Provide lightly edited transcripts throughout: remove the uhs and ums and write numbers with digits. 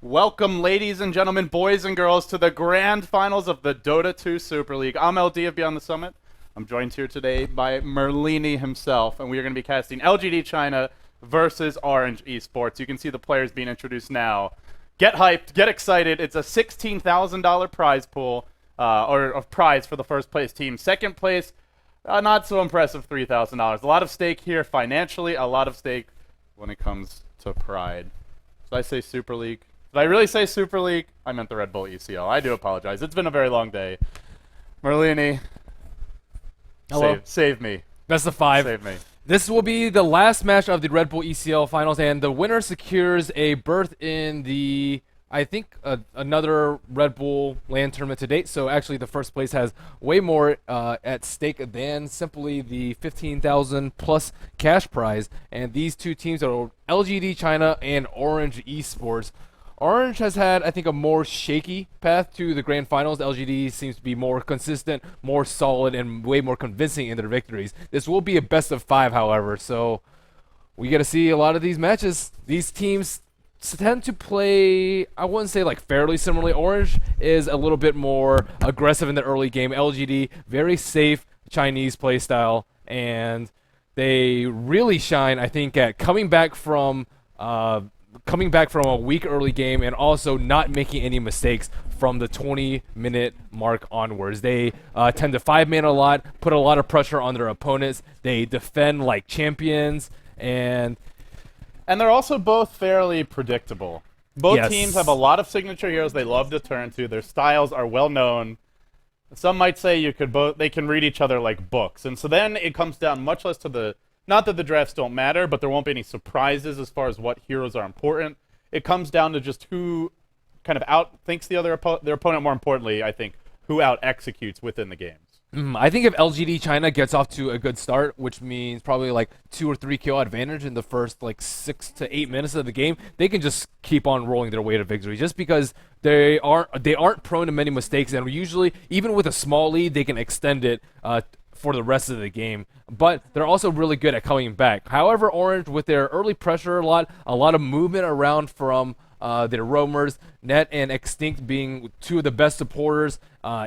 Welcome, ladies and gentlemen, boys and girls, to the grand finals of the Dota 2 Super League. I'm LD of Beyond the Summit. I'm joined here today by Merlini himself, and we are going to be casting LGD China versus Orange Esports. You can see the players being introduced now. Get hyped, get excited. It's a $16,000 prize pool, or a prize for the first place team. Second place, not so impressive, $3,000. A lot of stake here financially, a lot of stake when it comes to pride. Did I say Super League? Did I really say Super League? I meant the RedBull ECL. I do apologize. It's been a very long day. Merlini, Hello. Save me. That's the 5. Save me. This will be the last match of the RedBull ECL finals, and the winner secures a berth in the, I think, another Red Bull LAN tournament to date. So actually the first place has way more at stake than simply the 15,000 plus cash prize. And these two teams are LGD China and Orange Esports. Orange has had, I think, a more shaky path to the grand finals. LGD seems to be more consistent, more solid, and way more convincing in their victories. This will be a best of 5, however, so we get to see a lot of these matches. These teams tend to play, I wouldn't say like fairly similarly. Orange is a little bit more aggressive in the early game. LGD, very safe Chinese playstyle, and they really shine, I think, at coming back from a weak early game and also not making any mistakes from the 20-minute mark onwards. They tend to 5-man a lot, put a lot of pressure on their opponents. They defend like champions, and they're also both fairly predictable. Both Yes. teams have a lot of signature heroes they love to turn to. Their styles are well known. Some might say they can read each other like books. And so then it comes down much less to the, not that the drafts don't matter, but there won't be any surprises as far as what heroes are important. It comes down to just who kind of outthinks their opponent, more importantly, I think, who out-executes within the games. I think if LGD China gets off to a good start, which means probably like 2 or 3 kill advantage in the first like 6 to 8 minutes of the game, they can just keep on rolling their way to victory. Just because they aren't prone to many mistakes, and usually even with a small lead, they can extend it for the rest of the game. But they're also really good at coming back. However, Orange, with their early pressure, a lot of movement around from their roamers, Net and Extinct being two of the best supporters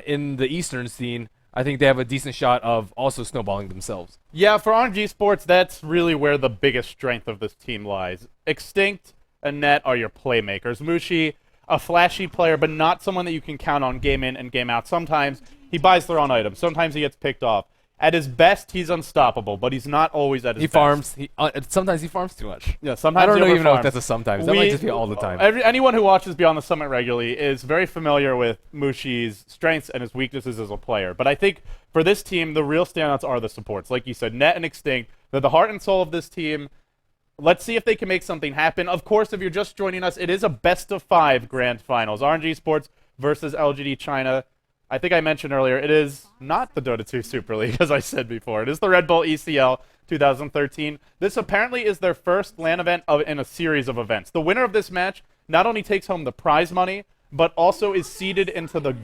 in the Eastern scene, I think they have a decent shot of also snowballing themselves. Yeah, for RNG Sports, that's really where the biggest strength of this team lies. Extinct and Net are your playmakers. Mushi, a flashy player, but not someone that you can count on game in and game out. Sometimes he buys the wrong items. Sometimes he gets picked off. At his best, he's unstoppable, but he's not always at his best. Sometimes he farms too much. Yeah, sometimes I don't he even know if overfarms. that's a sometimes. That might just be all the time. Anyone who watches Beyond the Summit regularly is very familiar with Mushi's strengths and his weaknesses as a player. But I think for this team, the real standouts are the supports. Like you said, Net and Extinct, they're the heart and soul of this team. Let's see if they can make something happen. Of course, if you're just joining us, it is a best of 5 grand finals. RNG Sports versus LGD China. I think I mentioned earlier, it is not the Dota 2 Super League, as I said before. It is the RedBull ECL 2013. This apparently is their first LAN event in a series of events. The winner of this match not only takes home the prize money, but also is seeded into the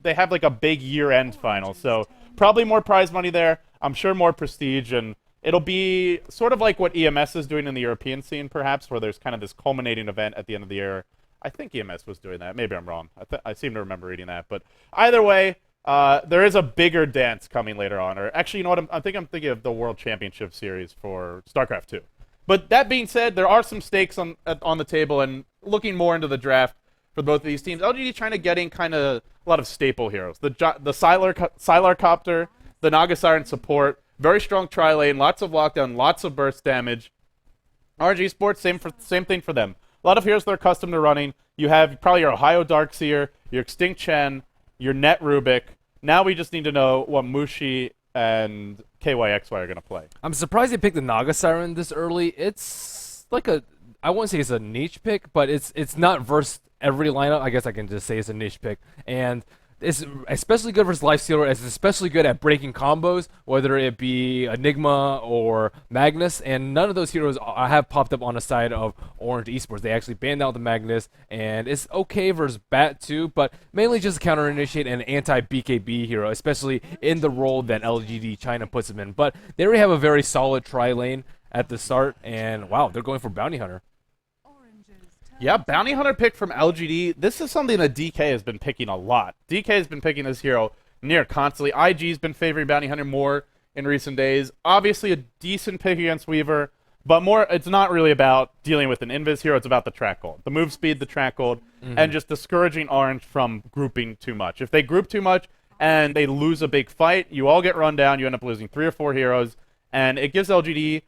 they have like a big year-end final. So probably more prize money there. I'm sure more prestige, and it'll be sort of like what EMS is doing in the European scene, perhaps, where there's kind of this culminating event at the end of the year. I think EMS was doing that. Maybe I'm wrong. I seem to remember reading that. But either way, there is a bigger dance coming later on. Or actually, you know what? I'm thinking of the World Championship Series for StarCraft 2. But that being said, there are some stakes on the table, and looking more into the draft for both of these teams. LGD China getting kind of a lot of staple heroes. The Sylar Copter, the Naga Siren support, very strong tri-lane, lots of lockdown, lots of burst damage. RNG Sports, same thing for them. A lot of heroes they're accustomed to running. You have probably your Ohio Darkseer, your Extinct Chen, your Net Rubik. Now we just need to know what Mushi and ky.xy are going to play. I'm surprised they picked the Naga Siren this early. It's like I wouldn't say it's a niche pick, but it's not versus every lineup. I guess I can just say it's a niche pick. And it's especially good versus Lifestealer. It's especially good at breaking combos, whether it be Enigma or Magnus. And none of those heroes have popped up on the side of Orange Esports. They actually banned out the Magnus, and it's okay versus Bat too, but mainly just counter-initiate an anti-BKB hero, especially in the role that LGD China puts him in. But they already have a very solid tri-lane at the start, and wow, they're going for Bounty Hunter. Yeah, Bounty Hunter pick from LGD. This is something that DK has been picking a lot. DK has been picking this hero near constantly. IG's been favoring Bounty Hunter more in recent days. Obviously a decent pick against Weaver, but more, it's not really about dealing with an invis hero, it's about the track gold. The move speed, the track gold, and just discouraging Orange from grouping too much. If they group too much and they lose a big fight, you all get run down, you end up losing 3 or 4 heroes, and it gives LGD,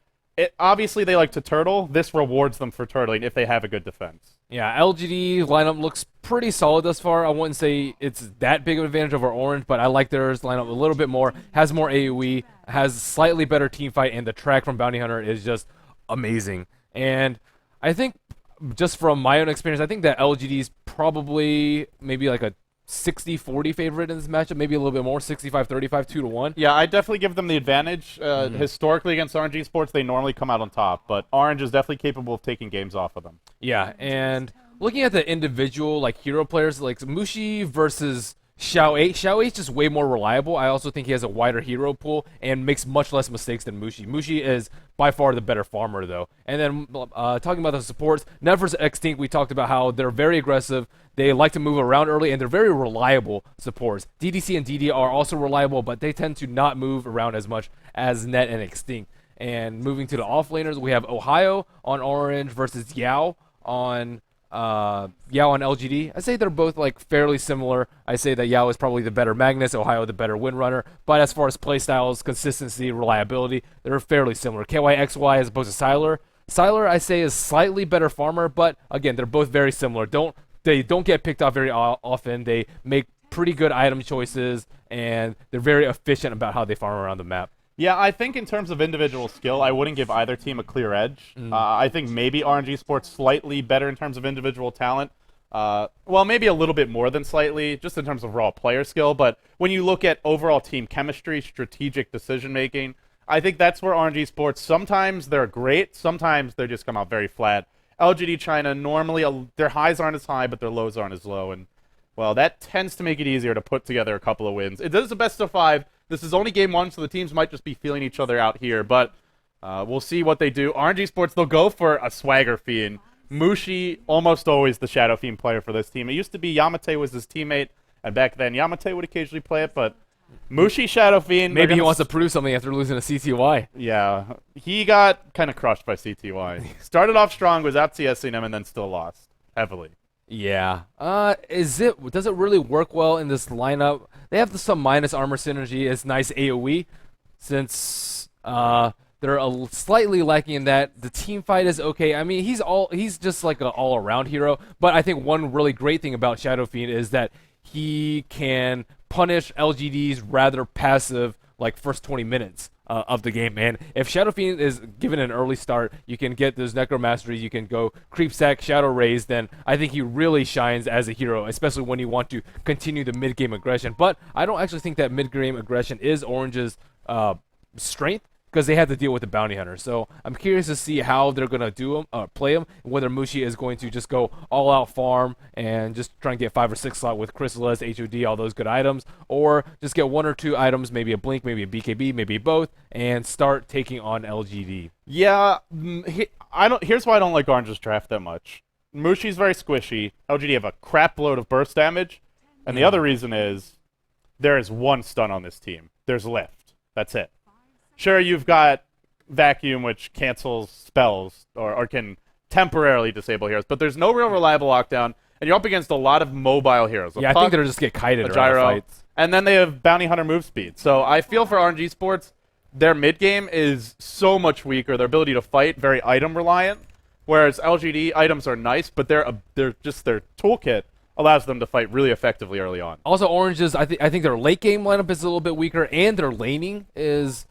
obviously they like to turtle, this rewards them for turtling if they have a good defense. Yeah, LGD lineup looks pretty solid thus far. I wouldn't say it's that big of an advantage over Orange, but I like theirs lineup a little bit more. Has more AoE, has slightly better team fight, and the track from Bounty Hunter is just amazing. And I think, just from my own experience, I think that LGD's probably maybe like a 60-40 favorite in this matchup, maybe a little bit more, 65-35, 2-1. Yeah, I definitely give them the advantage. Historically, against RNG Sports, they normally come out on top, but Orange is definitely capable of taking games off of them. Yeah, and looking at the individual like hero players, like Mushi versus Xiao 8 is just way more reliable. I also think he has a wider hero pool and makes much less mistakes than Mushi. Mushi is by far the better farmer, though. And then talking about the supports, Nev versus Extinct, we talked about how they're very aggressive. They like to move around early, and they're very reliable supports. DDC and DD are also reliable, but they tend to not move around as much as Net and Extinct. And moving to the offlaners, we have Ohio on Orange versus Yao on LGD. I say they're both like fairly similar. I say that Yao is probably the better Magnus, Ohio the better Windrunner. But as far as playstyles, consistency, reliability, they're fairly similar. ky.xy as opposed to Sylar. Sylar, I say, is slightly better farmer, but again, they're both very similar. They don't get picked off very often. They make pretty good item choices, and they're very efficient about how they farm around the map. Yeah, I think in terms of individual skill, I wouldn't give either team a clear edge. I think maybe RNG Sports slightly better in terms of individual talent. Well, maybe a little bit more than slightly, just in terms of raw player skill. But when you look at overall team chemistry, strategic decision-making, I think that's where RNG Sports, sometimes they're great, sometimes they just come out very flat. LGD China, normally their highs aren't as high, but their lows aren't as low. And, well, that tends to make it easier to put together a couple of wins. It is a best of 5. This is only game 1, so the teams might just be feeling each other out here, but we'll see what they do. RNG Sports, they'll go for a Swagger Fiend. Mushi, almost always the Shadow Fiend player for this team. It used to be Yamate was his teammate, and back then Yamate would occasionally play it, but Mushi, Shadow Fiend. Maybe he wants to prove something after losing to CTY. Yeah, he got kind of crushed by CTY. Started off strong, was out CSing him, and then still lost heavily. Yeah. Does it really work well in this lineup? They have some minus armor synergy. It's nice AoE, since they're slightly lacking in that. The team fight is okay. I mean, he's just like an all-around hero. But I think one really great thing about Shadow Fiend is that he can punish LGD's rather passive like first 20 minutes of the game, man. If Shadow Fiend is given an early start, you can get those Necromasteries, you can go Creep Sack, Shadow Raise, then I think he really shines as a hero, especially when you want to continue the mid-game aggression. But I don't actually think that mid-game aggression is Orange's strength, because they had to deal with the Bounty Hunter. So I'm curious to see how they're going to play him, whether Mushi is going to just go all-out farm and just try and get 5 or 6 slot with Chrysalis, HOD, all those good items, or just get 1 or 2 items, maybe a Blink, maybe a BKB, maybe both, and start taking on LGD. Yeah, here's why I don't like Orange's draft that much. Mushi's very squishy. LGD have a crap load of burst damage, and the other reason is there is 1 stun on this team. There's Lift. That's it. Sure, you've got Vacuum, which cancels spells or can temporarily disable heroes, but there's no real reliable lockdown, and you're up against a lot of mobile heroes. Yeah, I think they'll just get kited a gyro, around fights. And then they have Bounty Hunter move speed. So I feel for RNG Sports, their mid game is so much weaker. Their ability to fight, very item reliant, whereas LGD items are nice, but they're just their toolkit allows them to fight really effectively early on. Also, Orange's, I think their late game lineup is a little bit weaker, and their laning is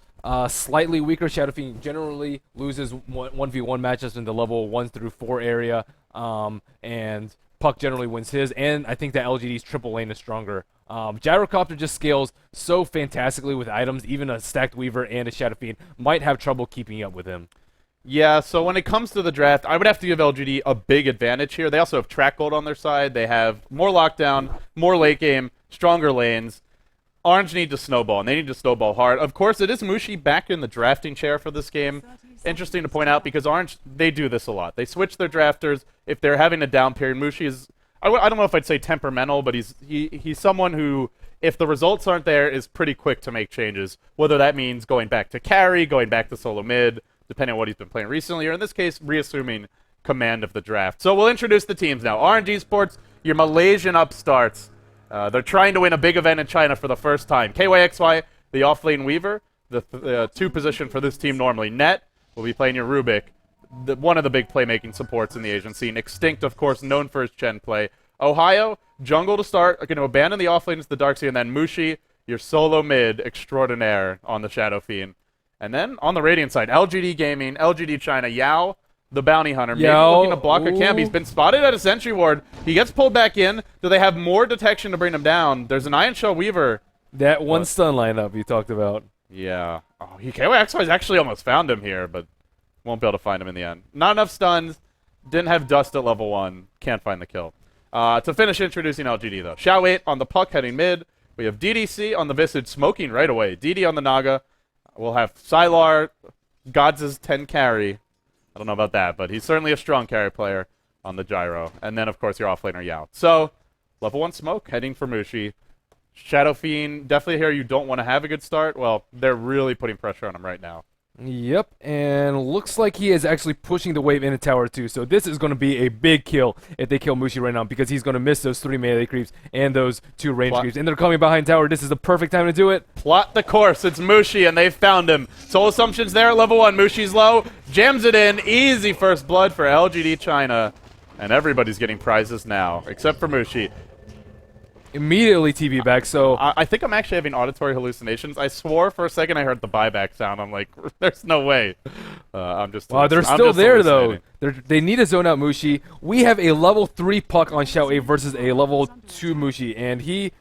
slightly weaker. Shadow Fiend generally loses 1v1 matchups in the level 1 through 4 area, and Puck generally wins his, and I think that LGD's triple lane is stronger. Gyrocopter just scales so fantastically with items, even a Stacked Weaver and a Shadow Fiend might have trouble keeping up with him. Yeah, so when it comes to the draft, I would have to give LGD a big advantage here. They also have track gold on their side. They have more lockdown, more late game, stronger lanes. Orange need to snowball, and they need to snowball hard. Of course, it is Mushi back in the drafting chair for this game. Interesting to point out because Orange, they do this a lot. They switch their drafters if they're having a down period. Mushi is, I don't know if I'd say temperamental, but he's someone who, if the results aren't there, is pretty quick to make changes. Whether that means going back to carry, going back to solo mid, depending on what he's been playing recently, or in this case, reassuming command of the draft. So we'll introduce the teams now. RNG Sports, your Malaysian upstarts. They're trying to win a big event in China for the first time. ky.xy, the offlane Weaver, the two position for this team normally. Net will be playing your Rubik, one of the big playmaking supports in the Asian scene. Extinct, of course, known for his Chen play. Ohio, jungle to start, are going to abandon the offlane to the Darkseer, and then Mushi, your solo mid extraordinaire on the Shadow Fiend. And then on the Radiant side, LGD Gaming, LGD China, Yao, the bounty hunter, maybe looking to block a camp. He's been spotted at a sentry ward. He gets pulled back in. Do they have more detection to bring him down? There's an Iron Shell Weaver. That one stun lineup you talked about. Yeah. Oh, ky.xy's actually almost found him here, but won't be able to find him in the end. Not enough stuns. Didn't have dust at level 1. Can't find the kill. To finish introducing LGD, though. Xiao 8 on the puck heading mid. We have DDC on the Visage smoking right away. DD on the Naga. We'll have Sylar, Gods' 10 carry. I don't know about that, but he's certainly a strong carry player on the Gyro. And then, of course, your offlaner Yao. So, level 1 smoke, heading for Mushi. Shadow Fiend, definitely here you don't want to have a good start. Well, they're really putting pressure on him right now. Yep, and looks like he is actually pushing the wave into tower 2. So this is going to be a big kill if they kill Mushi right now because he's going to miss those 3 melee creeps and those 2 range creeps. And they're coming behind tower. This is the perfect time to do it. Plot the course. It's Mushi, and they've found him. Soul Assumption's there at level 1. Mushi's low. Jams it in. Easy first blood for LGD China. And everybody's getting prizes now, except for Mushi. Immediately TV back, so... I think I'm actually having auditory hallucinations. I swore for a second I heard the buyback sound. I'm like, there's no way. I'm just... Wow, they're still there, though. They need to zone out Mushi. We have a level 3 puck on Xiao A versus a level 2 Mushi, and he...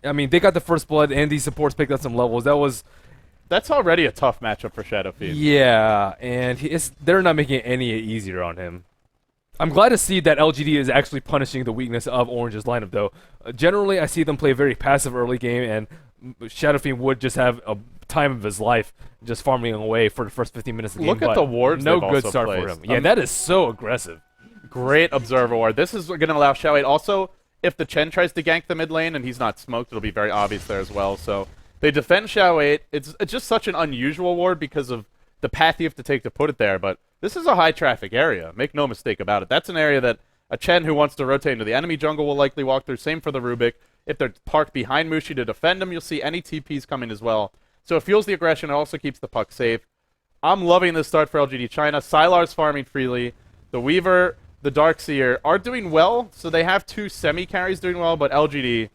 I mean, they got the first blood, and these supports picked up some levels. That was... That's already a tough matchup for Shadow Fiend. Yeah, and they're not making it any easier on him. I'm glad to see that LGD is actually punishing the weakness of Orange's lineup, though. Generally, I see them play very passive early game, and Shadow Fiend would just have a time of his life just farming away for the first 15 minutes of the game. Look at the wards no they've good also start placed. for him. Yeah, that is so aggressive. Great Observer Ward. This is going to allow Xiao 8. Also, if the Chen tries to gank the mid lane and he's not smoked, it'll be very obvious there as well. So they defend Xiao 8. It's just such an unusual ward because of the path you have to take to put it there, but this is a high traffic area. Make no mistake about it. That's an area that a Chen who wants to rotate into the enemy jungle will likely walk through. Same for the Rubik. If they're parked behind Mushi to defend him, you'll see any TPs coming as well. So it fuels the aggression. It also keeps the puck safe. I'm loving this start for LGD China. Sylar's farming freely. The Weaver, the Darkseer are doing well. So they have 2 semi-carries doing well, but LGD...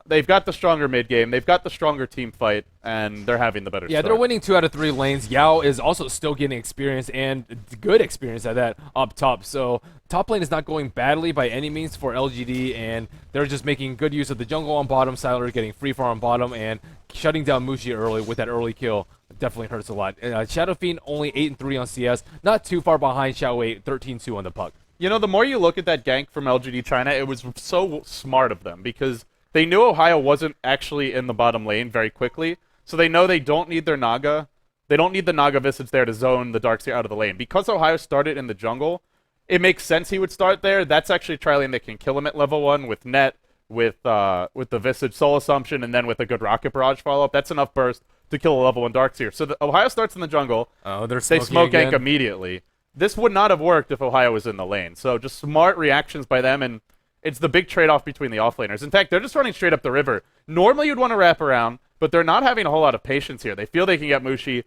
They've got the stronger mid game. They've got the stronger team fight, and they're having the better start. They're winning 2 out of 3 lanes. Yao is also still getting experience and good experience at that up top. So top lane is not going badly by any means for LGD, and they're just making good use of the jungle on bottom. Sylar getting free farm on bottom and shutting down Mushi early with that early kill. Definitely hurts a lot. Shadow Fiend only 8-3 on CS, not too far behind Xiao 8, 13-2 on the puck. You know, the more you look at that gank from LGD China, it was so smart of them because they knew Ohio wasn't actually in the bottom lane very quickly, so they know they don't need their Naga. They don't need the Naga Visage there to zone the Darkseer out of the lane. Because Ohio started in the jungle, it makes sense he would start there. That's actually a tri-lane that can kill him at level 1 with Net, with the Visage Soul Assumption, and then with a good Rocket Barrage follow-up. That's enough burst to kill a level 1 Darkseer. So Ohio starts in the jungle. Oh, they smoke gank immediately. This would not have worked if Ohio was in the lane. So just smart reactions by them, and it's the big trade-off between the offlaners. In fact, they're just running straight up the river. Normally you'd want to wrap around, but they're not having a whole lot of patience here. They feel they can get Mushi.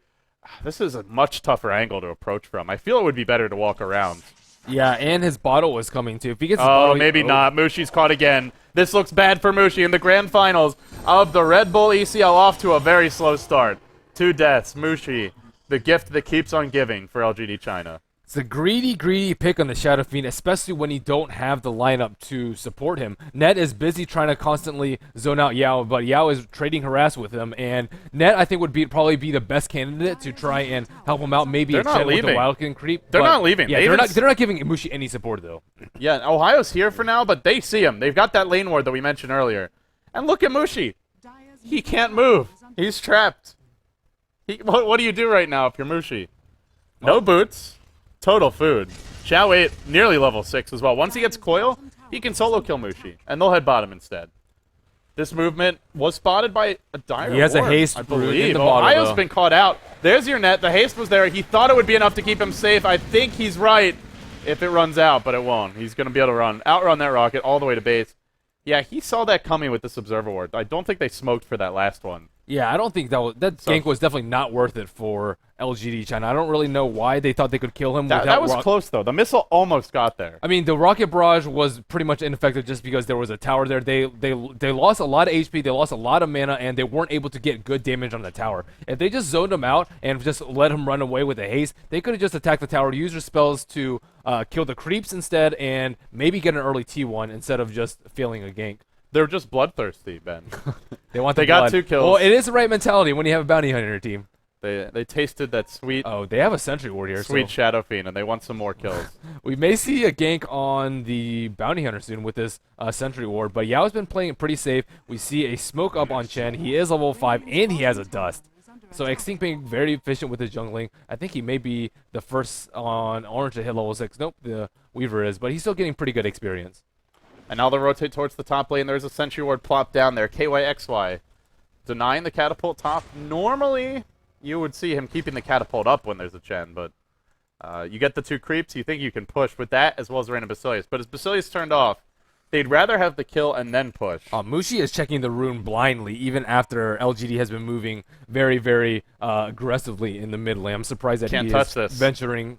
This is a much tougher angle to approach from. I feel it would be better to walk around. Yeah, and his bottle was coming too. If he gets his bottle, maybe not. Mushi's caught again. This looks bad for Mushi in the grand finals of the Red Bull ECL, off to a very slow start. 2 deaths. Mushi, the gift that keeps on giving for LGD China. It's a greedy pick on the Shadow Fiend, especially when you don't have the lineup to support him. Net is busy trying to constantly zone out Yao, but Yao is trading harass with him, and Net, I think, would probably be the best candidate to try and help him out. Maybe a Chen with the Wildkin creep. They're not leaving. Yeah, they're not giving Mushi any support, though. Yeah, Ohio's here for now, but they see him. They've got that lane ward that we mentioned earlier. And look at Mushi. He can't move. He's trapped. What do you do right now if you're Mushi? No boots. Total food. Xiao 8, nearly level 6 as well. Once he gets coil, he can solo kill Mushi, and they'll head bottom instead. This movement was spotted by a dire He has a ward, haste I brute believe. in the bottom, Ohio's though. been caught out. There's your net. The haste was there. He thought it would be enough to keep him safe. I think he's right if it runs out, but it won't. He's going to be able to outrun that rocket all the way to base. Yeah, he saw that coming with this Observer Ward. I don't think they smoked for that last one. Yeah, I don't think that gank was definitely not worth it for LGD China. I don't really know why they thought they could kill him. That was close, though. The missile almost got there. I mean, the rocket barrage was pretty much ineffective just because there was a tower there. They lost a lot of HP, they lost a lot of mana, and they weren't able to get good damage on the tower. If they just zoned him out and just let him run away with a haste, they could have just attacked the tower, used their spells to kill the creeps instead, and maybe get an early T1 instead of just failing a gank. They're just bloodthirsty, Ben. They got 2 kills. Well, it is the right mentality when you have a bounty hunter in your team. They tasted that sweet, they have a sentry ward here. sweet Shadow Fiend, and they want some more kills. We may see a gank on the bounty hunter soon with this sentry ward, but Yao's been playing it pretty safe. We see a smoke up on Chen. He is level 5, and he has a dust. So Extinct being very efficient with his jungling. I think he may be the first on orange to hit level 6. Nope, the Weaver is, but he's still getting pretty good experience. And now they'll rotate towards the top lane. There's a sentry ward plopped down there. ky.xy denying the catapult top. Normally, you would see him keeping the catapult up when there's a Chen, but you get the 2 creeps. You think you can push with that as well as random Basilius. But as Basilius turned off, they'd rather have the kill and then push. Mushi is checking the rune blindly, even after LGD has been moving very, very aggressively in the mid lane. I'm surprised that Can't he touch is this. venturing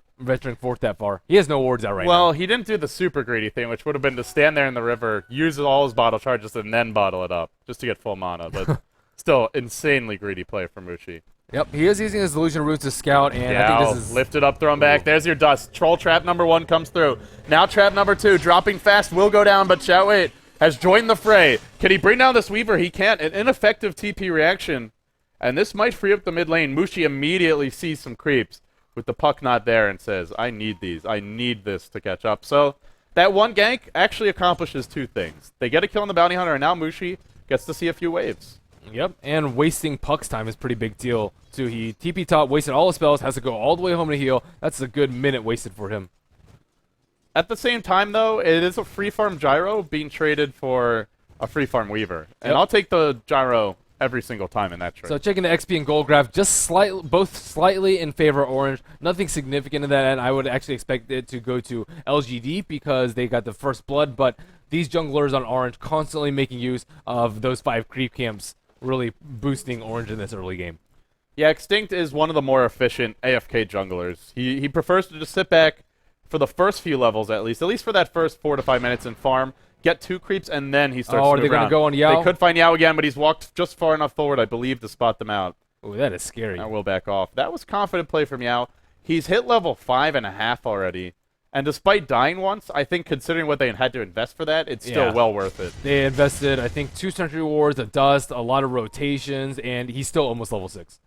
forth that far. He has no wards out right now. Well, he didn't do the super greedy thing, which would have been to stand there in the river, use all his bottle charges, and then bottle it up, just to get full mana. But still, insanely greedy play from Mushi. Yep, he is using his illusion roots to scout, and Yeah, I think this is lift it up, throw him back. There's your dust. Troll trap number 1 comes through. Now trap number 2, dropping fast, will go down, but Xiao 8 has joined the fray. Can he bring down this Weaver? He can't. An ineffective TP reaction, and this might free up the mid lane. Mushi immediately sees some creeps with the puck not there and says, I need these. I need this to catch up. So that one gank actually accomplishes 2 things. They get a kill on the bounty hunter, and now Mushi gets to see a few waves. Yep, and wasting Puck's time is a pretty big deal, too. He TP top, wasted all his spells, has to go all the way home to heal. That's a good minute wasted for him. At the same time, though, it is a free farm Gyro being traded for a free farm Weaver. And I'll take the Gyro every single time in that trade. So checking the XP and gold graph, just both slightly in favor of orange. Nothing significant in that end. I would actually expect it to go to LGD because they got the first blood, but these junglers on orange constantly making use of those 5 creep camps, really boosting orange in this early game. Yeah, Extinct is one of the more efficient AFK junglers. He prefers to just sit back for the first few levels at least for that first 4 to 5 minutes and farm, get 2 creeps, and then he starts to are move they going around. to go on Yao? They could find Yao again, but he's walked just far enough forward, I believe, to spot them out. Oh, that is scary. I will back off. That was confident play from Yao. He's hit level 5.5 already. And despite dying once, I think considering what they had to invest for that, it's still well worth it. They invested, I think, 2 sentry wards, a dust, a lot of rotations, and he's still almost level 6.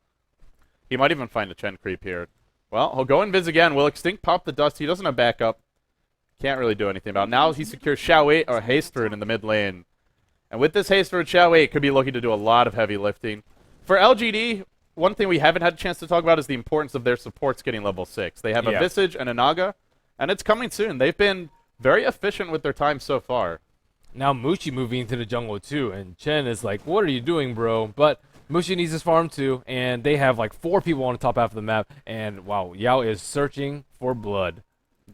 He might even find a Chen creep here. Well, he'll go invis again. Will Extinct pop the dust? He doesn't have backup. Can't really do anything about it. Now he secures Xiao 8 or Haste Rune in the mid lane. And with this Haste Rune, Xiao 8 could be looking to do a lot of heavy lifting. For LGD, one thing we haven't had a chance to talk about is the importance of their supports getting level 6. They have a Visage and a Naga, and it's coming soon. They've been very efficient with their time so far. Now Mushi moving into the jungle too, and Chen is like, what are you doing, bro? But Mushi needs his farm too, and they have like 4 people on the top half of the map, and wow, Yao is searching for blood.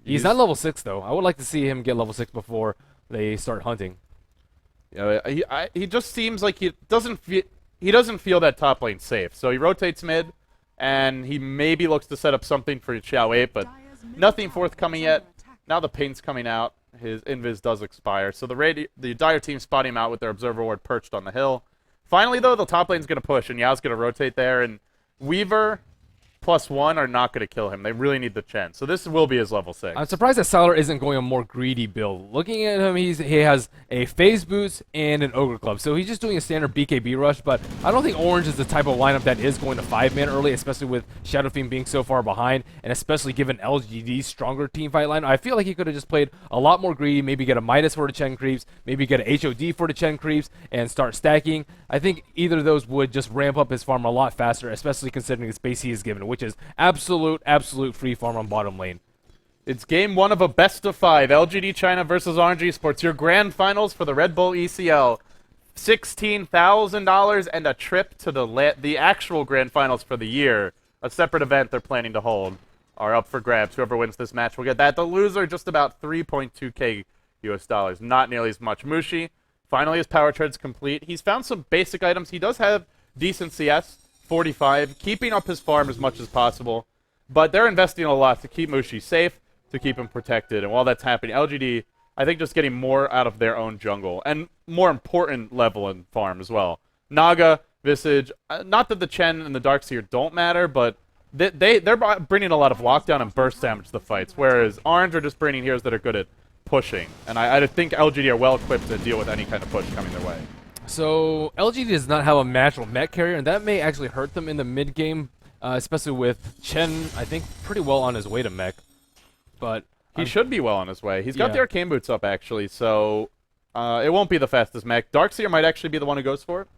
He's not level 6 though. I would like to see him get level 6 before they start hunting. He just seems like he doesn't feel that top lane safe. So he rotates mid, and he maybe looks to set up something for Xiao 8, but nothing forthcoming yet. Now the paint's coming out. His invis does expire. So the Dire team spot him out with their Observer Ward perched on the hill. Finally, though, the top lane's going to push, and Yao's going to rotate there, and Weaver +1 are not going to kill him. They really need the Chen. So this will be his level 6. I'm surprised that Sylar isn't going a more greedy build. Looking at him, he has a phase boost and an ogre club, so he's just doing a standard BKB rush. But I don't think Orange is the type of lineup that is going to 5-man early, especially with Shadow Fiend being so far behind, and especially given LGD's stronger teamfight line. I feel like he could have just played a lot more greedy, maybe get a Midas for the Chen creeps, maybe get a HOD for the Chen creeps, and start stacking. I think either of those would just ramp up his farm a lot faster, especially considering the space he is given, which is absolute free farm on bottom lane. It's game 1 of a best of 5. LGD China versus Orange Esports. Your grand finals for the RedBull ECL. $16,000 and a trip to the actual grand finals for the year. A separate event they're planning to hold are up for grabs. Whoever wins this match will get that. The loser, just about 3.2k US dollars. Not nearly as much. Mushi, finally his power tread's complete. He's found some basic items. He does have decent CS, 45, keeping up his farm as much as possible. But they're investing a lot to keep Mushi safe, to keep him protected. And while that's happening, LGD, I think, just getting more out of their own jungle. And more important level in farm as well. Naga, Visage, not that the Chen and the Darkseer don't matter, but they're bringing a lot of lockdown and burst damage to the fights, whereas Orange are just bringing heroes that are good at pushing. And I think LGD are well equipped to deal with any kind of push coming their way. So LGD does not have a natural mech carrier, and that may actually hurt them in the mid game, especially with Chen, I think, pretty well on his way to mech. But he should be well on his way. He's got the arcane boots up, actually, so it won't be the fastest mech. Darkseer might actually be the one who goes for it.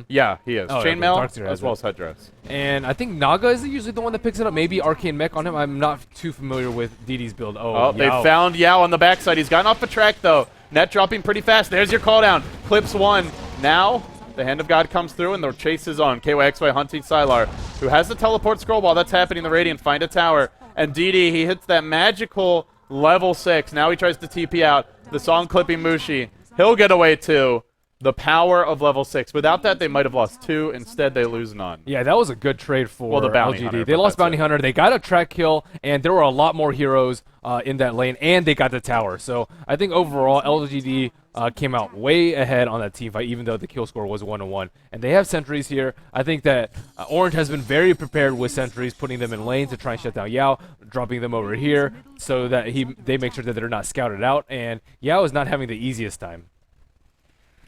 Yeah, he is. Chainmail as well as headdress. And I think Naga is usually the one that picks it up. Maybe arcane mech on him. I'm not too familiar with DD's build. Oh, they found Yao on the backside. He's gotten off the track, though. Net dropping pretty fast. There's your call down. Clips 1. Now, the Hand of God comes through, and the chase is on. ky.xy hunting Sylar, who has the teleport scroll while that's happening. The Radiant find a tower. And DD, he hits that magical level 6. Now he tries to TP out. The song clipping Mushi. He'll get away, too. The power of level 6. Without that, they might have lost 2. Instead, they lose none. Yeah, that was a good trade for the Bounty LGD. Hunter, They lost Bounty Hunter. They got a track kill, and there were a lot more heroes in that lane, and they got the tower. So I think overall, LGD came out way ahead on that team fight, even though the kill score was 1-1. And they have sentries here. I think that Orange has been very prepared with sentries, putting them in lane to try and shut down Yao, dropping them over here so that they make sure that they're not scouted out. And Yao is not having the easiest time.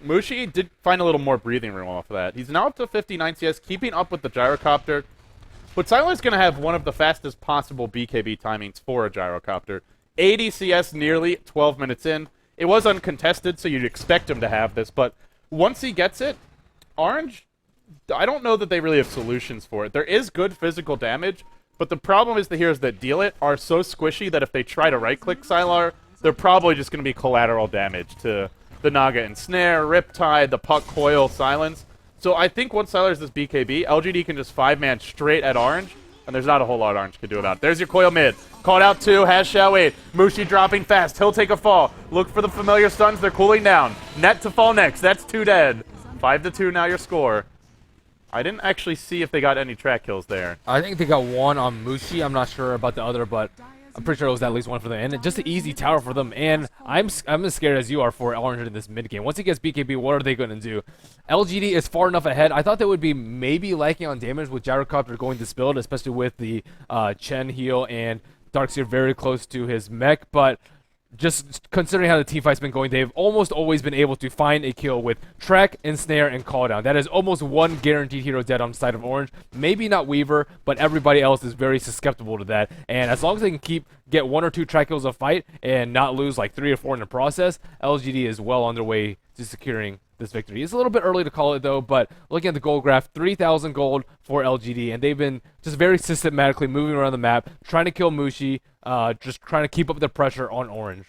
Mushi did find a little more breathing room off of that. He's now up to 59 CS, keeping up with the gyrocopter. But Sylar's going to have one of the fastest possible BKB timings for a gyrocopter. 80 CS nearly 12 minutes in. It was uncontested, so you'd expect him to have this. But once he gets it, Orange, I don't know that they really have solutions for it. There is good physical damage, but the problem is the heroes that deal it are so squishy that if they try to right-click Sylar, they're probably just going to be collateral damage to the Naga and Snare, Riptide, the Puck, Coil, Silence. So I think once Sylar is this BKB, LGD can just 5-man straight at Orange, and there's not a whole lot Orange could do about it. There's your Coil mid. Called out 2, has Shao 8. Mushi dropping fast. He'll take a fall. Look for the familiar stuns. They're cooling down. Net to fall next. That's 2 dead. 5-2 now your score. I didn't actually see if they got any track kills there. I think they got 1 on Mushi. I'm not sure about the other, but I'm pretty sure it was at least 1 for them. And just an easy tower for them. And I'm as scared as you are for Orange in this mid game. Once he gets BKB, what are they going to do? LGD is far enough ahead. I thought they would be maybe lacking on damage with Gyrocopter going this build, especially with the Chen heal and Darkseer very close to his mech. But just considering how the team fight's been going, they've almost always been able to find a kill with track, ensnare, and call down. That is almost 1 guaranteed hero dead on the side of Orange. Maybe not Weaver, but everybody else is very susceptible to that. And as long as they can get 1 or 2 track kills a fight and not lose like 3 or 4 in the process, LGD is well on their way to securing this victory. It's a little bit early to call it though, but looking at the gold graph, 3,000 gold for LGD, and they've been just very systematically moving around the map, trying to kill Mushi, just trying to keep up the pressure on Orange.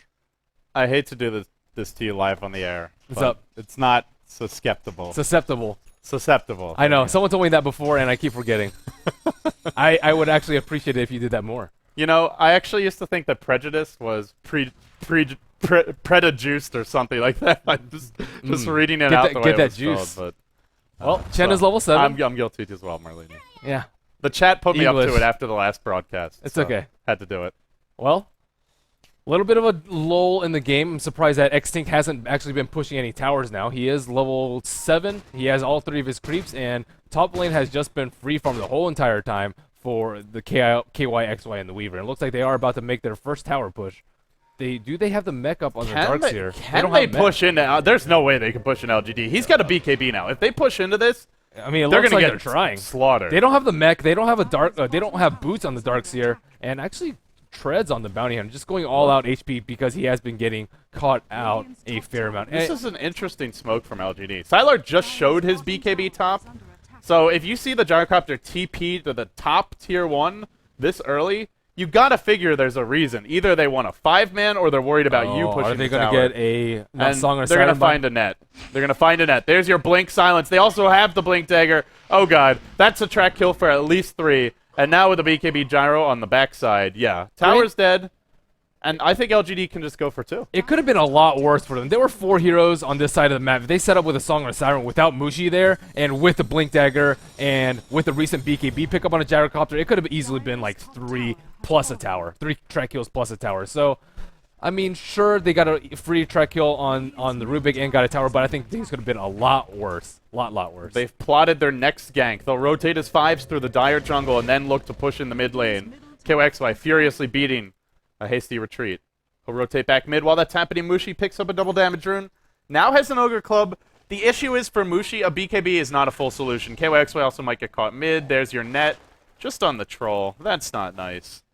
I hate to do this to you live on the air. What's up? It's not susceptible. Susceptible. I know. Someone told me that before, and I keep forgetting. I would actually appreciate it if you did that more. You know, I actually used to think that prejudice was prejuiced or something like that. I'm just reading it out the way get it that was juice. spelled, but, well, Chen is level 7. I'm guilty as well, Marlene. Yeah. The chat put me English. up to it after the last broadcast. It's okay. Had to do it. Well, a little bit of a lull in the game. I'm surprised that Extinct hasn't actually been pushing any towers now. He is level 7. He has all 3 of his creeps, and top lane has just been free farm the whole entire time. for the ky.xy and the Weaver. And it looks like they are about to make their first tower push. Do they have the mech up on the Darks here? Can they push into? There's no way they can push an LGD. He's got a BKB now. If they push into this, I mean, they're looks gonna like get they're trying. slaughtered. They don't have the mech. They don't have a dark. They don't have boots on the Darkseer, and actually treads on the bounty hunter, just going all out HP because he has been getting caught out a fair amount. This is an interesting smoke from LGD. Sylar just showed his BKB top, so if you see the gyrocopter TP to the top tier 1 this early, you gotta figure there's a reason. Either they want a 5-man or they're worried about you pushing. Are they going to get a song or they're going to find a net. They're going to find a net. There's your blink silence. They also have the blink dagger. Oh god, that's a track kill for at least 3. And now with the BKB gyro on the backside, yeah, tower's dead. And I think LGD can just go for 2. It could have been a lot worse for them. There were 4 heroes on this side of the map. If they set up with a Song or Siren without Mushi there, and with the Blink Dagger, and with the recent BKB pickup on a gyrocopter, it could have easily been like 3 plus a tower. 3 track kills plus a tower. So, I mean, sure, they got a free track kill on the Rubik and got a tower, but I think things could have been a lot worse. Lot worse. They've plotted their next gank. They'll rotate his 5s through the dire jungle and then look to push in the mid lane. ky.xy furiously beating a hasty retreat. He'll rotate back mid while that's happening. Mushi picks up a double damage rune. Now has an Ogre Club. The issue is for Mushi, a BKB is not a full solution. ky.xy also might get caught mid. There's your net. Just on the troll. That's not nice.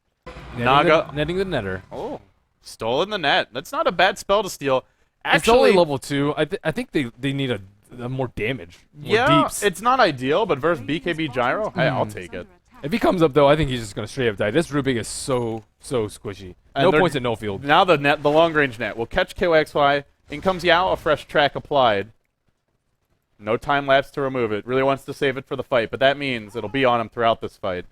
Netting the netter. Oh, stolen the net. That's not a bad spell to steal. Actually, it's only level 2. I think they need a more damage. More deeps. It's not ideal, but versus BKB Gyro, hey, I'll take it. If he comes up, though, I think he's just going to straight up die. This Rubik is so squishy. And no points at no field. Now the long-range net will catch ky.xy. In comes Yao, a fresh track applied. No time lapse to remove it. Really wants to save it for the fight, but that means it'll be on him throughout this fight.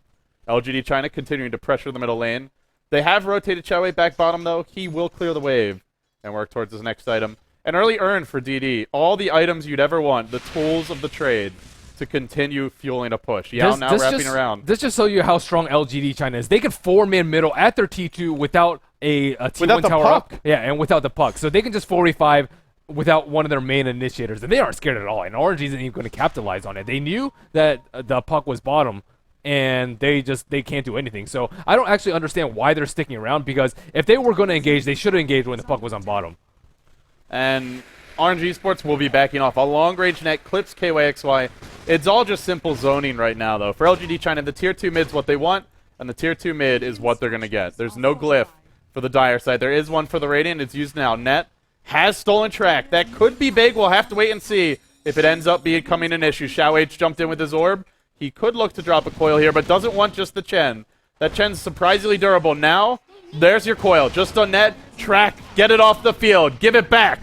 LGD China continuing to pressure the middle lane. They have rotated Xiaowei back bottom, though. He will clear the wave and work towards his next item. An early earn for DD. All the items you'd ever want, the tools of the trade, to continue fueling a push. Yao now wrapping around. This just shows you how strong LGD China is. They can 4-man middle at their T2 without a T1 without the tower puck. up. Yeah, and without the puck. So they can just 4v5 without one of their main initiators. And they aren't scared at all. And Orange isn't even going to capitalize on it. They knew that the puck was bottom, and they can't do anything. So I don't actually understand why they're sticking around, because if they were going to engage, they should have engaged when the puck was on bottom. And Orange Esports will be backing off. A long-range net clips ky.xy. It's all just simple zoning right now, though. For LGD China, the tier 2 mid's what they want, and the tier 2 mid is what they're going to get. There's no glyph for the Dire side. There is one for the Radiant. It's used now. Net has stolen track. That could be big. We'll have to wait and see if it ends up becoming an issue. Xiao H jumped in with his orb. He could look to drop a coil here, but doesn't want just the Chen. That Chen's surprisingly durable. Now, there's your coil. Just on net. Track. Get it off the field. Give it back.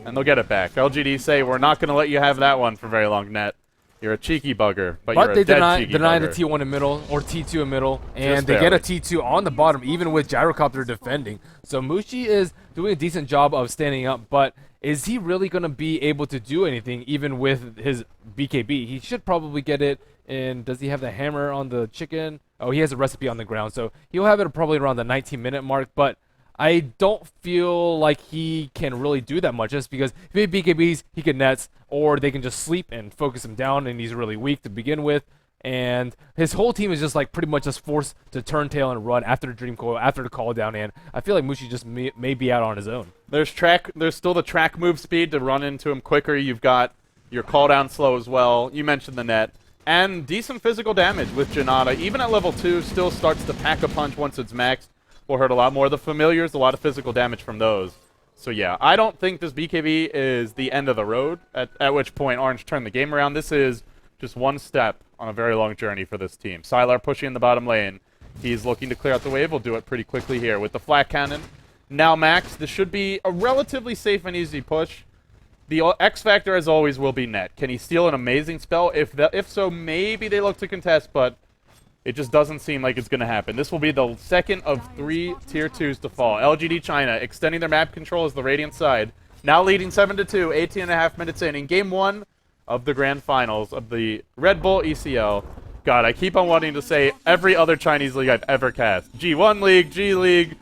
And they'll get it back. LGD say, we're not going to let you have that one for very long, net. You're a cheeky bugger, but you're a dead cheeky deny bugger. the T1 in middle, or T2 in middle, and Just they get a barely. T2 on the bottom, even with Gyrocopter defending. So Mushi is doing a decent job of standing up, but is he really going to be able to do anything, even with his BKB? He should probably get it. And does he have the hammer on the chicken? Oh, he has a recipe on the ground, so he'll have it probably around the 19-minute mark, but I don't feel like he can really do that much, just because if he had BKBs, he can nets, or they can just sleep and focus him down, and he's really weak to begin with. And his whole team is just like pretty much just forced to turn tail and run after the Dream Coil, after the call down, and I feel like Mushi just may be out on his own. There's still the track move speed to run into him quicker. You've got your call down slow as well. You mentioned the net. And decent physical damage with Janata. Even at level 2, still starts to pack a punch once it's maxed. Will hurt a lot more. The Familiars, a lot of physical damage from those. So yeah, I don't think this BKB is the end of the road, at which point Orange turned the game around. This is just one step on a very long journey for this team. Sylar pushing in the bottom lane. He's looking to clear out the wave. We'll do it pretty quickly here with the flat cannon. Now maxed. This should be a relatively safe and easy push. The X factor, as always, will be net. Can he steal an amazing spell? If so, maybe they look to contest, but it just doesn't seem like it's going to happen. This will be the second of 3 tier 2s to fall. LGD China extending their map control as the Radiant side. Now leading 7-2, 18.5 minutes in game 1 of the grand finals of the RedBull ECL. God, I keep on wanting to say every other Chinese league I've ever cast. G1 League, G League,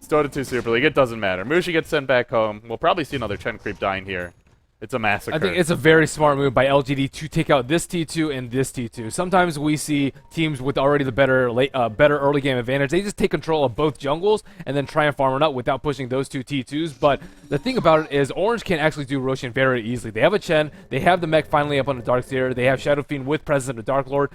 Dota 2 Super League, it doesn't matter. Mushi gets sent back home. We'll probably see another Chen creep dying here. It's a massacre. I think it's a very smart move by LGD to take out this T2 and this T2. Sometimes we see teams with already the better early game advantage. They just take control of both jungles and then try and farm it up without pushing those two T2s. But the thing about it is Orange can actually do Roshan very easily. They have a Chen. They have the mech finally up on the Darkseer. They have Shadow Fiend with presence of the Dark Lord.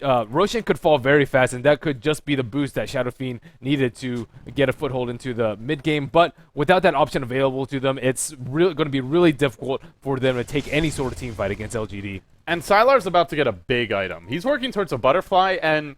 Roshan could fall very fast, and that could just be the boost that Shadow Fiend needed to get a foothold into the mid game. But without that option available to them, it's going to be really difficult for them to take any sort of team fight against LGD. And Sylar's about to get a big item. He's working towards a butterfly, and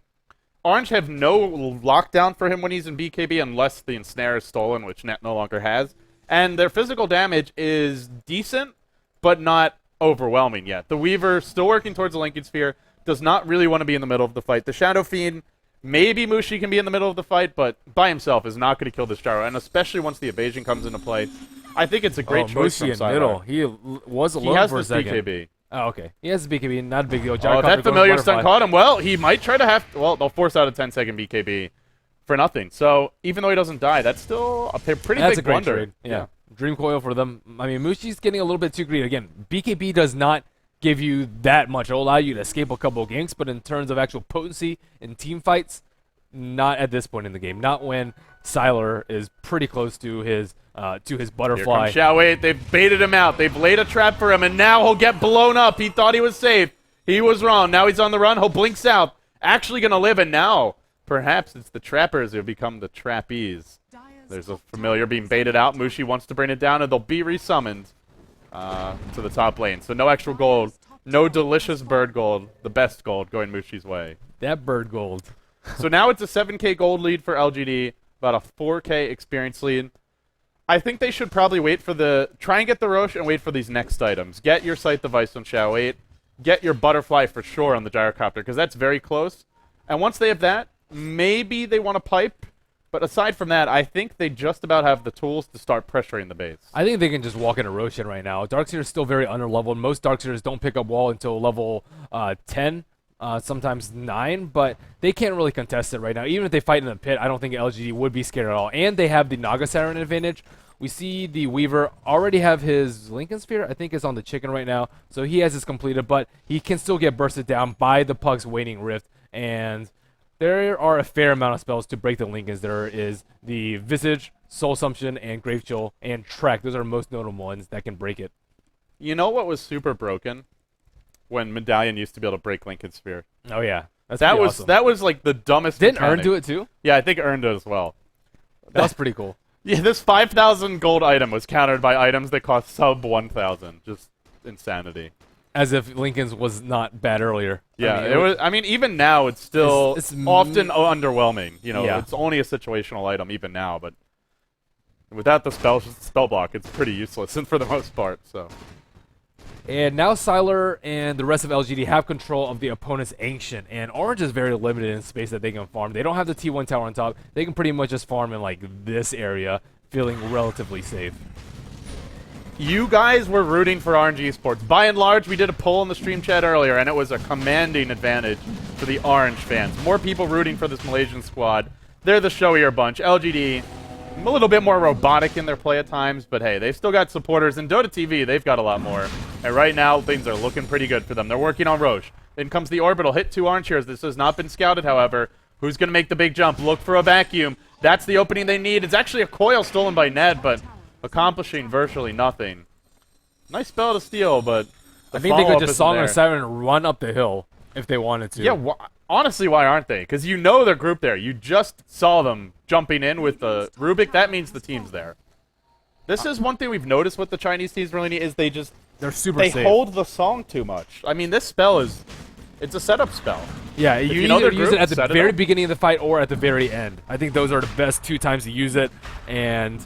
Orange have no lockdown for him when he's in BKB unless the ensnare is stolen, which Net no longer has. And their physical damage is decent, but not overwhelming yet. The Weaver still working towards the Lincoln Sphere. Does not really want to be in the middle of the fight. The Shadow Fiend, maybe Mushi can be in the middle of the fight, but by himself is not going to kill this gyro, and especially once the evasion comes into play. I think it's a great choice from Mushi in Sylar. middle. He was alone for a second. BKB. Oh, okay. He has a BKB, not a big deal. That familiar stun caught him. Well, he might try to well, they'll force out a 10-second BKB for nothing. So even though he doesn't die, that's still a pretty big blunder. Trade. Yeah. Dream coil for them. I mean, Mushi's getting a little bit too greedy. Again, BKB does not give you that much. It'll allow you to escape a couple of ganks, but in terms of actual potency in team fights, not at this point in the game. Not when Sylar is pretty close to his butterfly. Here comes Xiao. They've baited him out. They've laid a trap for him, and now he'll get blown up. He thought he was safe. He was wrong. Now he's on the run. He'll blink south. Actually going to live, and now perhaps it's the trappers who become the trappies. There's a familiar being baited out. Mushi wants to bring it down, and they'll be resummoned to the top lane. So no extra gold. No delicious bird gold. The best gold going Mushi's way. That bird gold. So now it's a 7k gold lead for LGD. About a 4k experience lead. I think they should probably wait for try and get the Roche and wait for these next items. Get your Sight Device on Xiao 8. Get your Butterfly for sure on the Gyrocopter, because that's very close. And once they have that, maybe they want to pipe. But aside from that, I think they just about have the tools to start pressuring the base. I think they can just walk into Roshan right now. Darkseer is still very underleveled. Most Darkseers don't pick up wall until level 10, sometimes 9, but they can't really contest it right now. Even if they fight in the pit, I don't think LGD would be scared at all. And they have the Naga Siren advantage. We see the Weaver already have his Lincoln Sphere. I think it's on the chicken right now. So he has his completed, but he can still get bursted down by the Pug's Waning Rift. And there are a fair amount of spells to break the Lincolns. There is the Visage, Soul Assumption, and Grave Chill, and Trek. Those are most notable ones that can break it. You know what was super broken? When Medallion used to be able to break Lincoln Sphere. Oh, yeah. That was awesome. That was like the dumbest Didn't mechanic. Earn do it too? Yeah, I think Earn did as well. That was pretty cool. Yeah, this 5,000 gold item was countered by items that cost sub 1,000. Just insanity. As if Lincoln's was not bad earlier. Yeah, it was. I mean, even now, it's still it's often underwhelming. You know, Yeah. it's only a situational item even now, but without the spell block, it's pretty useless, and for the most part. So. And now Sylar and the rest of LGD have control of the opponent's Ancient, and Orange is very limited in space that they can farm. They don't have the T1 tower on top. They can pretty much just farm in like this area, feeling relatively safe. You guys were rooting for RNG Esports. By and large, we did a poll in the stream chat earlier, and it was a commanding advantage for the Orange fans. More people rooting for this Malaysian squad. They're the showier bunch. LGD, a little bit more robotic in their play at times, but hey, they've still got supporters. In Dota TV, they've got a lot more. And right now, things are looking pretty good for them. They're working on Roche. In comes the Orbital. Hit 2 Orange Heroes. This has not been scouted, however. Who's going to make the big jump? Look for a vacuum. That's the opening they need. It's actually a coil stolen by Ned, but accomplishing virtually nothing. Nice spell to steal, but I think they could just Song there. of Siren and run up the hill if they wanted to. Yeah, honestly, why aren't they? Because you know they're grouped there. You just saw them jumping in with the Rubik. That means the team's there. This is one thing we've noticed with the Chinese teams really need is they're super safe. hold the song too much. I mean, this spell it's a setup spell. Yeah, If you know either their use group, it at the set it very up. beginning of the fight or at the very end. I think those are the best 2 times to use it. And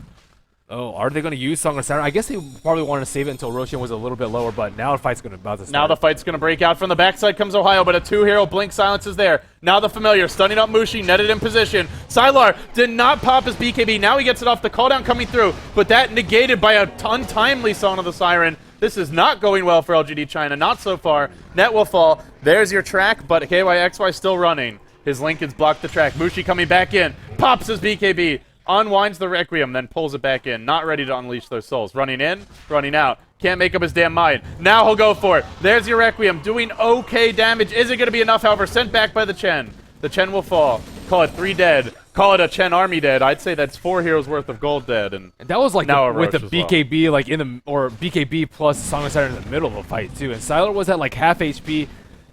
are they going to use Song of Siren? I guess they probably wanted to save it until Roshan was a little bit lower, but now the fight's about to start. Now the fight's going to break out. From the backside comes Ohio, but a 2-hero Blink Silence is there. Now the familiar, stunning up Mushi, netted in position. Sylar did not pop his BKB. Now he gets it off. The cooldown coming through, but that negated by a untimely Song of the Siren. This is not going well for LGD China. Not so far. Net will fall. There's your track, but ky.xy still running. His Lincoln's blocked the track. Mushi coming back in. Pops his BKB. Unwinds the Requiem, then pulls it back in. Not ready to unleash those souls. Running in, running out. Can't make up his damn mind. Now he'll go for it. There's your Requiem, doing okay damage. Is it going to be enough, however? Sent back by the Chen. The Chen will fall. Call it 3 dead. Call it a Chen army dead. I'd say that's 4 heroes worth of gold dead. And that was like with the BKB well. like or BKB plus Song of Saturn in the middle of a fight too. And Sylar was at like half HP.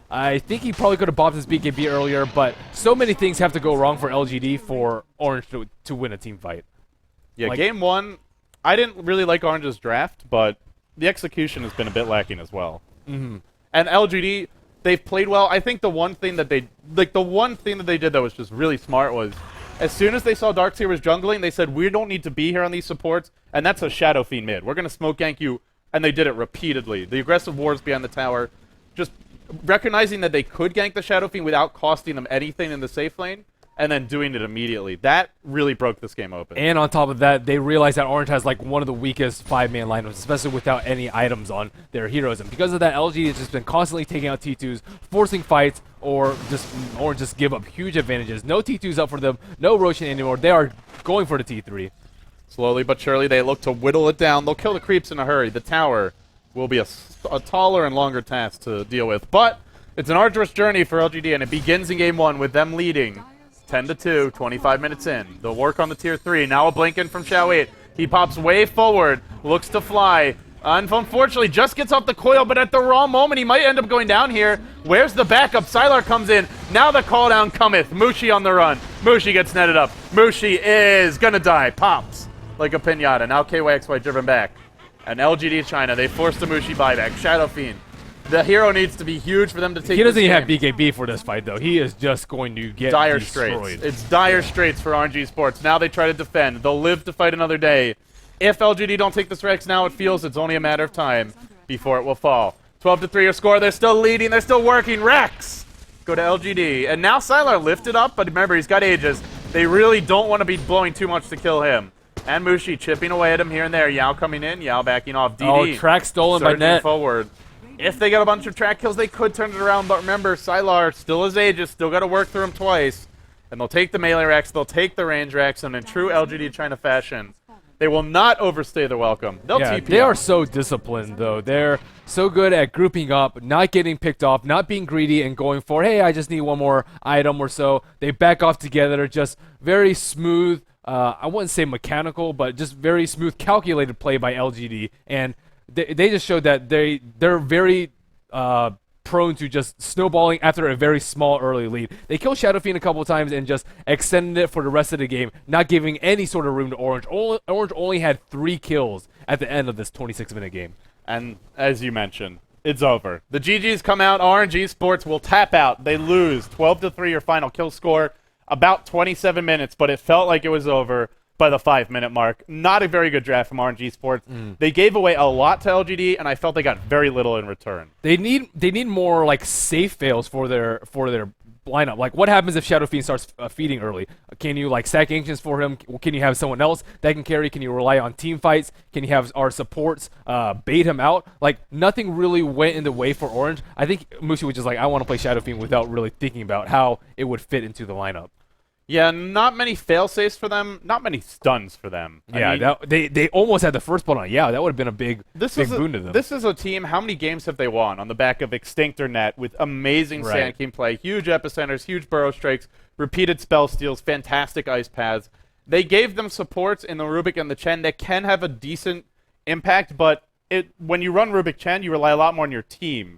I think he probably could have bopped his BKB earlier, but so many things have to go wrong for LGD for Orange to win a team fight. Yeah, like, game 1, I didn't really like Orange's draft, but the execution has been a bit lacking as well. Mm-hmm. And LGD, they've played well. I think the one thing that they did that was just really smart was, as soon as they saw Darkseer was jungling, they said, we don't need to be here on these supports, and that's a Shadow Fiend mid. We're going to smoke gank you, and they did it repeatedly. The aggressive wards behind the tower, just recognizing that they could gank the Shadow Fiend without costing them anything in the safe lane, and then doing it immediately. That really broke this game open. And on top of that, they realized that Orange has like one of the weakest 5-man lineups, especially without any items on their heroes. And because of that, LG has just been constantly taking out T2s, forcing fights, or just give up huge advantages. No T2s up for them, no Roshan anymore. They are going for the T3. Slowly but surely, they look to whittle it down. They'll kill the creeps in a hurry. The tower will be a taller and longer task to deal with. But it's an arduous journey for LGD, and it begins in game 1 with them leading 10-2, 25 minutes in. They'll work on the tier 3. Now a blink in from Xiao 8. He pops way forward, looks to fly. Unfortunately, just gets off the coil, but at the wrong moment, he might end up going down here. Where's the backup? Sylar comes in. Now the call down cometh. Mushi on the run. Mushi gets netted up. Mushi is gonna die. Pops like a pinata. Now ky.xy driven back. And LGD China, they force the Mushi buyback. Shadow Fiend. The hero needs to be huge for them to take. He doesn't even have BKB for this fight, though. He is just going to get dire destroyed. straits. It's dire straits for RNG Sports. Now they try to defend. They'll live to fight another day. If LGD don't take this Rex now, it feels it's only a matter of time before it will fall. 12-3 your score. They're still leading. They're still working. Rex! Go to LGD. And now Sylar lifted up, but remember, he's got Aegis. They really don't want to be blowing too much to kill him. And Mushi chipping away at him here and there. Yao coming in. Yao backing off. DD. Oh, track stolen by Net. Forward. If they get a bunch of track kills, they could turn it around. But remember, Sylar still has Aegis. Still got to work through him twice. And they'll take the melee Rex. They'll take the range Rex. And in true LGD China fashion, they will not overstay their welcome. They'll TP. They are so disciplined, though. They're so good at grouping up, not getting picked off, not being greedy, and going for, hey, I just need one more item or so. They back off together. Just very smooth. I wouldn't say mechanical, but just very smooth, calculated play by LGD. And they just showed that they're very prone to just snowballing after a very small early lead. They killed Shadow Fiend a couple of times and just extended it for the rest of the game, not giving any sort of room to Orange. Orange only had 3 kills at the end of this 26-minute game. And as you mentioned, it's over. The GGs come out. RNG Sports will tap out. They lose 12-3 your final kill score. About 27 minutes, but it felt like it was over by the 5-minute mark. Not a very good draft from RNG Sports. They gave away a lot to LGD, and I felt they got very little in return. They need more like safe fails for their lineup. Like, what happens if Shadow Fiend starts feeding early? Can you like sack Ancients for him? Can you have someone else that can carry? Can you rely on team fights? Can you have our supports bait him out? Like, nothing really went in the way for Orange. I think Mushi was just like, I want to play Shadow Fiend without really thinking about how it would fit into the lineup. Yeah, not many fail-safes for them. Not many stuns for them. Yeah, they almost had the first blood on. Yeah, that would have been a big boon to them. This is a team, how many games have they won on the back of Extinct or Net with amazing Sand King play, huge epicenters, huge burrow strikes, repeated spell steals, fantastic ice paths. They gave them supports in the Rubik and the Chen that can have a decent impact, but when you run Rubik Chen, you rely a lot more on your team.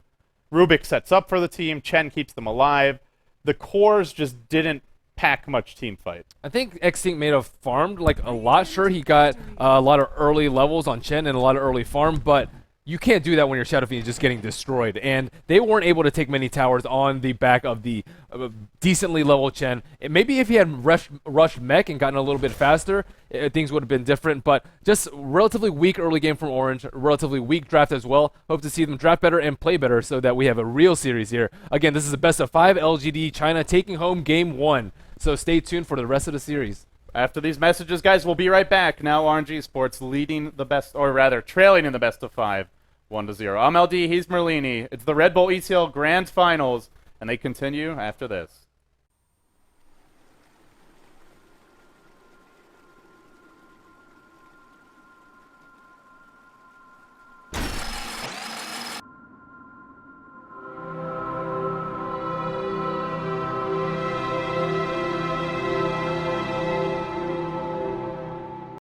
Rubik sets up for the team, Chen keeps them alive. The cores just didn't pack much team fight. I think Extinct may have farmed like a lot. Sure, he got a lot of early levels on Chen and a lot of early farm, but you can't do that when your Shadow Fiend is just getting destroyed. And they weren't able to take many towers on the back of the decently leveled Chen. Maybe if he had rushed mech and gotten a little bit faster, things would have been different. But just relatively weak early game from Orange, relatively weak draft as well. Hope to see them draft better and play better so that we have a real series here. Again, this is the best of 5 LGD China taking home game 1. So stay tuned for the rest of the series. After these messages, guys, we'll be right back. Now RNG Sports leading the best, or rather trailing in the best of 5, 1-0. I'm LD, he's Merlini. It's the Red Bull ECL Grand Finals, and they continue after this.